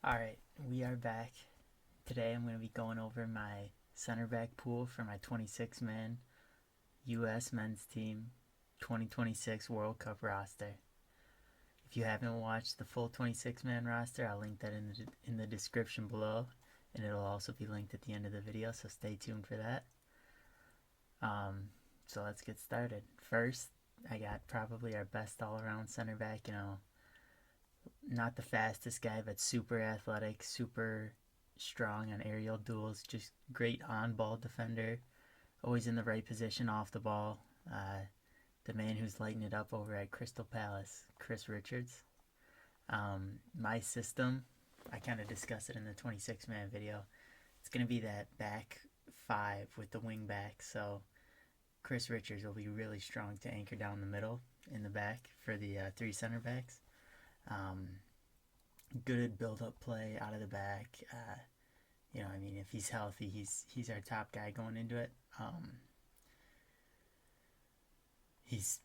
Alright, we are back. Today I'm going to be going over my center back pool for my 26-man US men's team 2026 World Cup roster. If you haven't watched the full 26-man roster, I'll link that in the description below, and it'll also be linked at the end of the video, so stay tuned for that. So let's get started. First, I got probably our best all-around center back, not the fastest guy, but super athletic, super strong on aerial duels, just great on-ball defender, always in the right position off the ball. The man who's lighting it up over at Crystal Palace, Chris Richards. My system, I kind of discussed it in the 26-man video. It's going to be that back five with the wing back, so Chris Richards will be really strong to anchor down the middle in the back for the three center backs. Good build-up play out of the back. If he's healthy, he's our top guy going into it. He's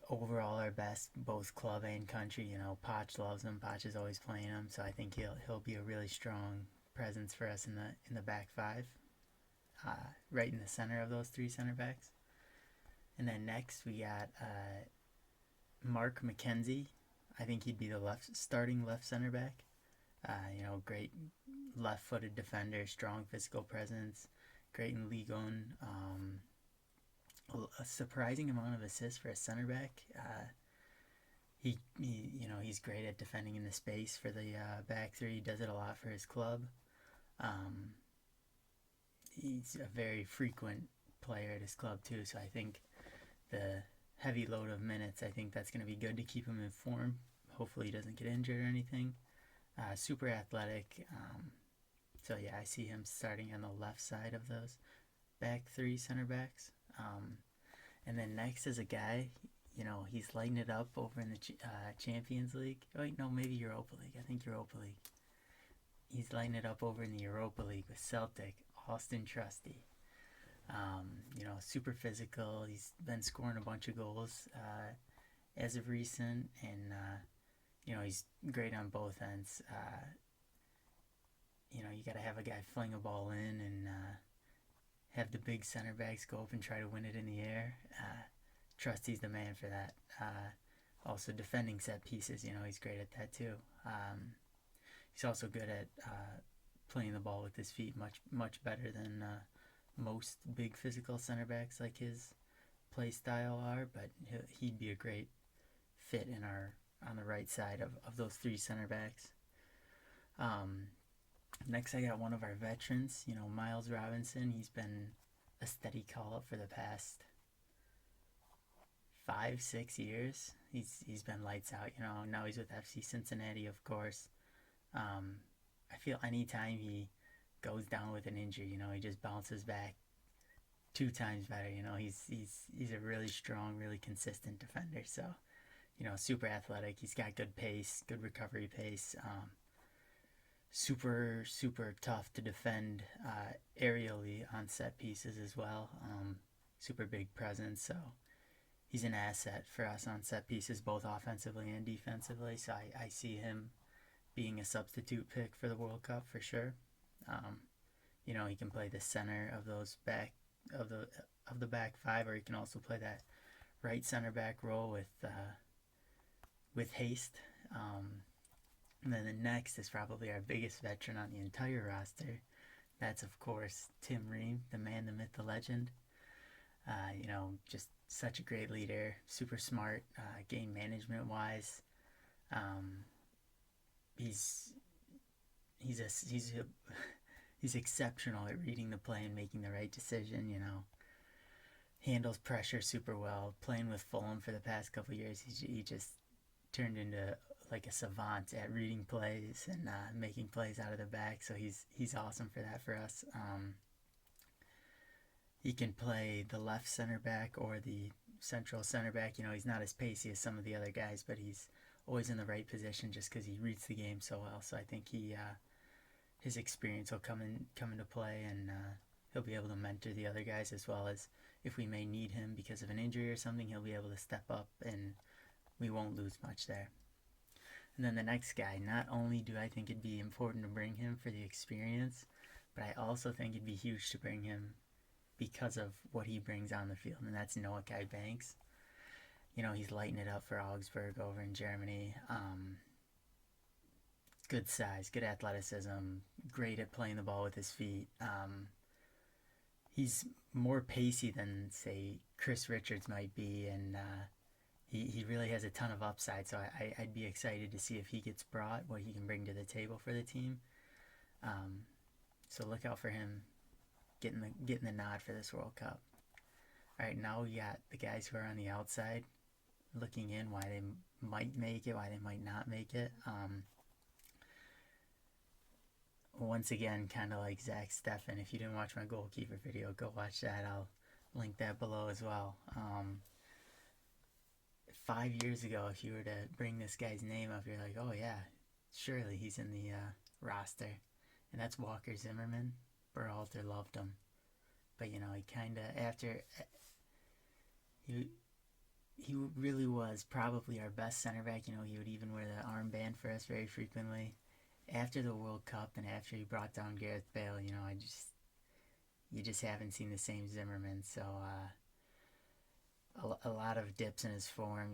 overall our best, both club and country. Poch loves him. Poch is always playing him, so I think he'll be a really strong presence for us in the back five, right in the center of those three center backs. And then next we got Mark McKenzie. I think he'd be the starting left center back. Great left-footed defender, strong physical presence, great in Ligue 1. A surprising amount of assists for a center back. He's great at defending in the space for the back three. He does it a lot for his club. He's a very frequent player at his club too, so I think the heavy load of minutes, I think that's going to be good to keep him in form. Hopefully he doesn't get injured or anything. Super athletic. So yeah, I see him starting on the left side of those back three center backs. And then next is a guy, he's lighting it up over in the Champions League. Oh, wait, no, maybe Europa League. I think Europa League. He's lighting it up over in the Europa League with Celtic, Austin Trusty. Super physical. He's been scoring a bunch of goals as of recent, and he's great on both ends. You got to have a guy fling a ball in and have the big center backs go up and try to win it in the air. Trusty's the man for that. Also defending set pieces, he's great at that too. He's also good at playing the ball with his feet, much better than most big physical center backs like his play style are, but he'd be a great fit on the right side of those three center backs. Next I got one of our veterans, Miles Robinson. He's been a steady call-up for the past 5-6 years. He's been lights out. Now he's with FC Cincinnati, of course. I feel anytime he goes down with an injury, he just bounces back 2 times better. He's a really strong, really consistent defender. So, super athletic. He's got good pace, good recovery pace. Super tough to defend aerially on set pieces as well. Super big presence. So he's an asset for us on set pieces, both offensively and defensively. So I see him being a substitute pick for the World Cup for sure. He can play the center of those back of the back five, or he can also play that right center back role with haste. And then the next is probably our biggest veteran on the entire roster. That's of course Tim Ream, the man, the myth, the legend. Just such a great leader, super smart, game management wise. He's exceptional at reading the play and making the right decision. Handles pressure super well. Playing with Fulham for the past couple of years, he just turned into like a savant at reading plays and making plays out of the back. So he's awesome for that for us. He can play the left center back or the central center back. He's not as pacey as some of the other guys, but he's always in the right position just because he reads the game so well. So I think his experience will come into play, and he'll be able to mentor the other guys, as well as if we may need him because of an injury or something, he'll be able to step up and we won't lose much there. And then the next guy, not only do I think it'd be important to bring him for the experience, but I also think it'd be huge to bring him because of what he brings on the field, and that's Noahkai Banks. He's lighting it up for Augsburg over in Germany. Good size, good athleticism, great at playing the ball with his feet. He's more pacey than, say, Chris Richards might be, and he really has a ton of upside. So I'd be excited to see if he gets brought, what he can bring to the table for the team. So look out for him getting the nod for this World Cup. All right, now we got the guys who are on the outside looking in, why they might make it, why they might not make it. Once again, kind of like Zach Steffen. If you didn't watch my goalkeeper video, go watch that. I'll link that below as well. 5 years ago, if you were to bring this guy's name up, you're like, oh yeah, surely he's in the roster. And that's Walker Zimmerman. Berhalter loved him. But, he kind of, after, he really was probably our best center back. He would even wear the armband for us very frequently. After the World Cup and after he brought down Gareth Bale, you just haven't seen the same Zimmerman. So, a lot of dips in his form,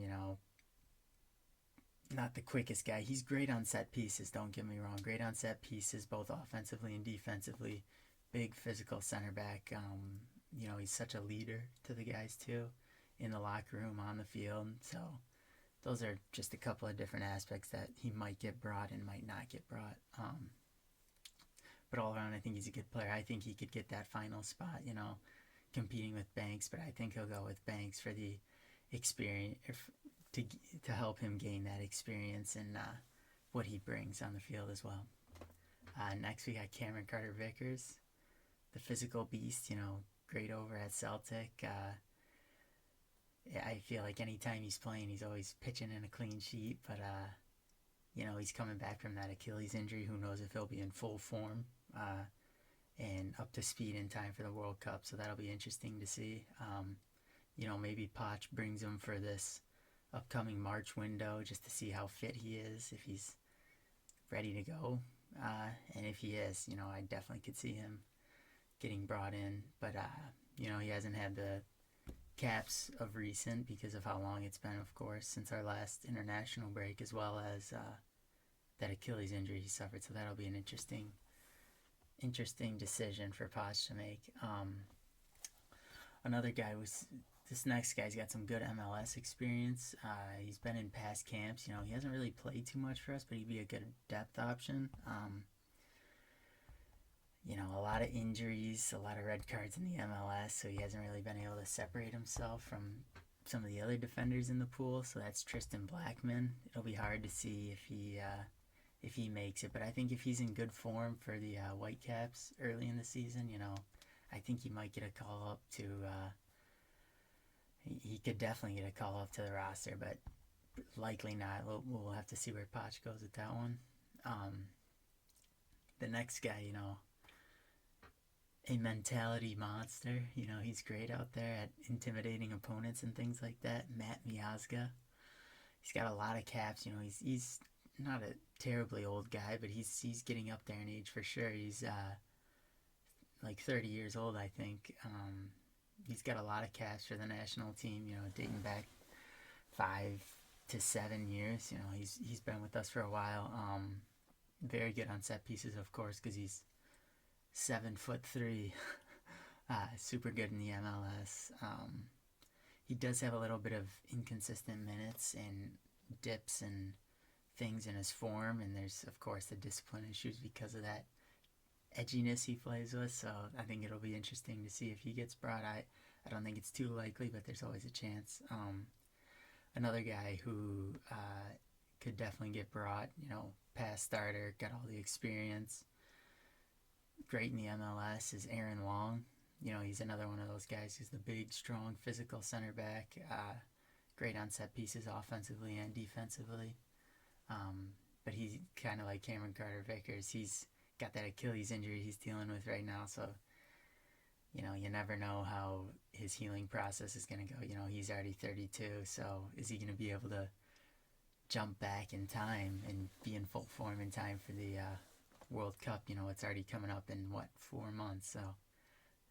not the quickest guy. He's great on set pieces, don't get me wrong. Great on set pieces, both offensively and defensively. Big physical center back. He's such a leader to the guys too, in the locker room, on the field. So those are just a couple of different aspects that he might get brought and might not get brought. But all around, I think he's a good player. I think he could get that final spot, competing with Banks, but I think he'll go with Banks for the experience, to help him gain that experience and what he brings on the field as well. Next, we got Cameron Carter-Vickers, the physical beast, great over at Celtic. I feel like anytime he's playing, he's always pitching in a clean sheet, but he's coming back from that Achilles injury. Who knows if he'll be in full form and up to speed in time for the World Cup, so that'll be interesting to see. Maybe Poch brings him for this upcoming March window just to see how fit he is, if he's ready to go. And if he is, I definitely could see him getting brought in. But, he hasn't had the caps of recent because of how long it's been, of course, since our last international break, as well as that Achilles injury he suffered. So that'll be an interesting decision for Poch to make. Another guy was... This next guy's got some good MLS experience. He's been in past camps. He hasn't really played too much for us, but he'd be a good depth option. A lot of injuries, a lot of red cards in the MLS, so he hasn't really been able to separate himself from some of the other defenders in the pool. So that's Tristan Blackman. It'll be hard to see if he makes it, but I think if he's in good form for the Whitecaps early in the season, I think he might get a call up to... He could definitely get a call up to the roster, but likely not. We'll have to see where Poch goes with that one. The next guy, a mentality monster. He's great out there at intimidating opponents and things like that. Matt Miazga. He's got a lot of caps. He's not a terribly old guy, but he's getting up there in age for sure. He's like 30 years old, I think. He's got a lot of caps for the national team, dating back 5 to 7 years. He's been with us for a while. Very good on set pieces, of course, because he's 7'3". Super good in the MLS. He does have a little bit of inconsistent minutes and dips and things in his form, and there's, of course, the discipline issues because of that edginess he plays with. So I think it'll be interesting to see if he gets brought. I don't think it's too likely, but there's always a chance. Another guy who could definitely get brought, past starter, got all the experience, great in the MLS, is Aaron Wong. He's another one of those guys who's the big, strong, physical center back, great on set pieces offensively and defensively. But he's kind of like Cameron Carter-Vickers. He's got that Achilles injury he's dealing with right now, so you never know how his healing process is going to go. He's already 32, so is he going to be able to jump back in time and be in full form in time for the World Cup. It's already coming up in 4 months, so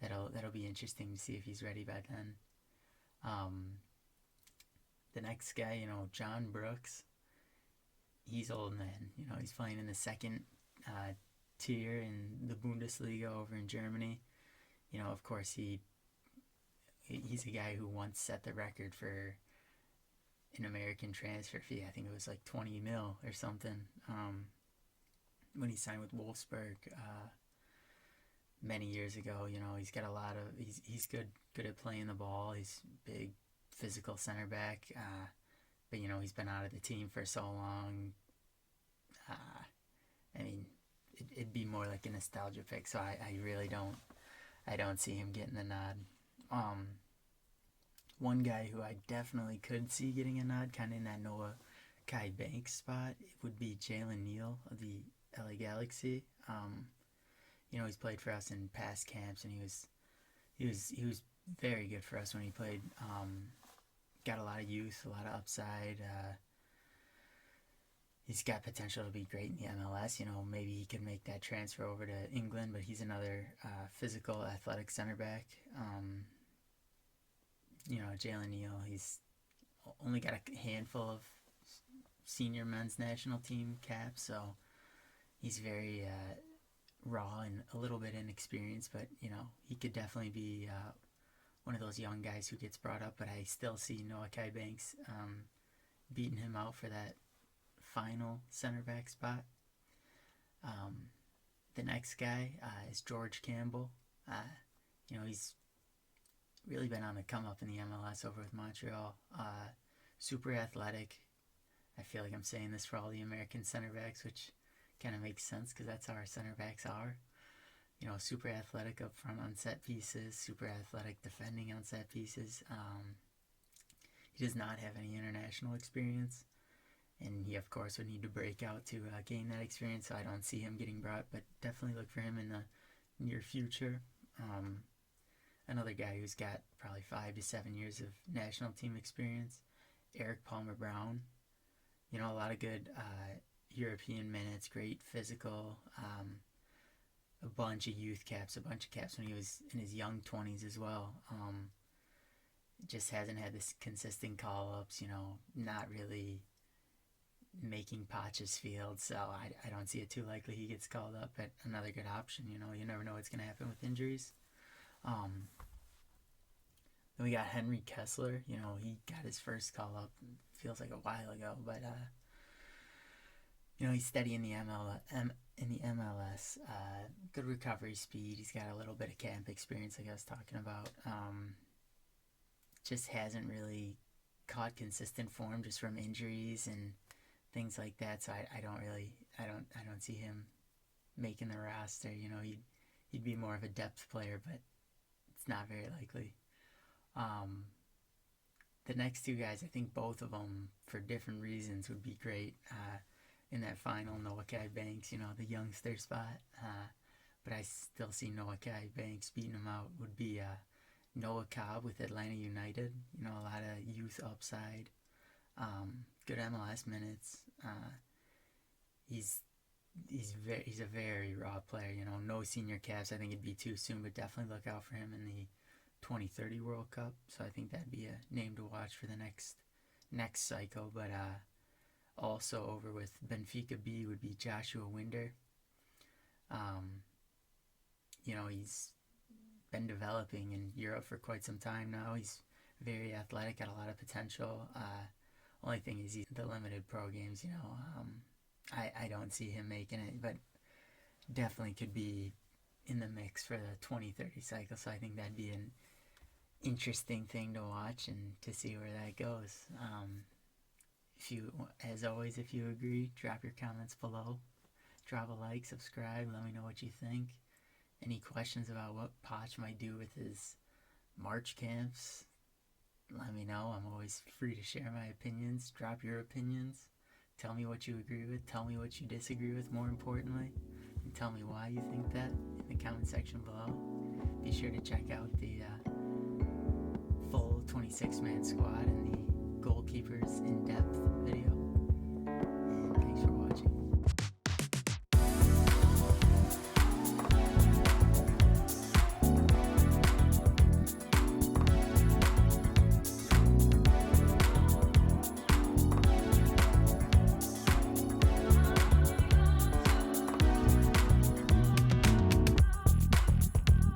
that'll be interesting to see if he's ready by then. The next guy, John Brooks, he's old man. He's playing in the second tier in the Bundesliga over in Germany. Of course, he's a guy who once set the record for an American transfer fee. I think it was like 20 mil or something when he signed with Wolfsburg many years ago. He's got a lot of he's good at playing the ball. He's big, physical center back, but he's been out of the team for so long. I mean, it'd be more like a nostalgia pick, so I really don't see him getting the nod. One guy who I definitely could see getting a nod, kind of in that Noahkai Banks spot, would be Jalen Neal of the LA Galaxy. He's played for us in past camps, and he was very good for us when he played. Got a lot of youth, a lot of upside. He's got potential to be great in the MLS. Maybe he could make that transfer over to England, but he's another physical, athletic center back. Jalen Neal, he's only got a handful of senior men's national team caps, so he's very raw and a little bit inexperienced, but he could definitely be one of those young guys who gets brought up. But I still see Noahkai Banks beating him out for that final center back spot. The next guy is George Campbell. He's really been on the come up in the MLS over with Montreal. Super athletic. I feel like I'm saying this for all the American center backs, which kind of makes sense because that's how our center backs are. Super athletic up front on set pieces, super athletic defending on set pieces. He does not have any international experience, and he, of course, would need to break out to gain that experience, so I don't see him getting brought, but definitely look for him in the near future. Another guy who's got probably 5 to 7 years of national team experience, Eric Palmer-Brown. A lot of good European minutes, great physical, a bunch of youth caps, a bunch of caps when he was in his young 20s as well. Just hasn't had this consistent call-ups, not really making Poch's field, so I don't see it too likely he gets called up, but another good option. You never know what's going to happen with injuries. Then we got Henry Kessler. He got his first call up, feels like a while ago, but he's steady in the MLS. Good recovery speed. He's got a little bit of camp experience, like I was talking about. Just hasn't really caught consistent form just from injuries and things like that. So I don't see him making the roster. He'd be more of a depth player, but it's not very likely. The next two guys, I think both of them, for different reasons, would be great in that final. Noahkai Banks, the youngster spot. But I still see Noahkai Banks beating him out. Would be Noah Cobb with Atlanta United. A lot of youth upside. Good MLS minutes. He's a very raw player. No senior caps. I think it'd be too soon, but definitely look out for him in the 2030 World Cup. So I think that'd be a name to watch for the next cycle. But also over with Benfica B would be Joshua Winder. He's been developing in Europe for quite some time now. He's very athletic, got a lot of potential. Only thing is the limited pro games, I don't see him making it, but definitely could be in the mix for the 2030 cycle. So I think that'd be an interesting thing to watch and to see where that goes. As always, if you agree, drop your comments below. Drop a like, subscribe, let me know what you think. Any questions about what Poch might do with his March camps, let me know. I'm always free to share my opinions. Drop your opinions. Tell me what you agree with. Tell me what you disagree with, more importantly. And tell me why you think that in the comment section below. Be sure to check out the full 26-man squad and the goalkeepers in-depth video. and thanks for watching.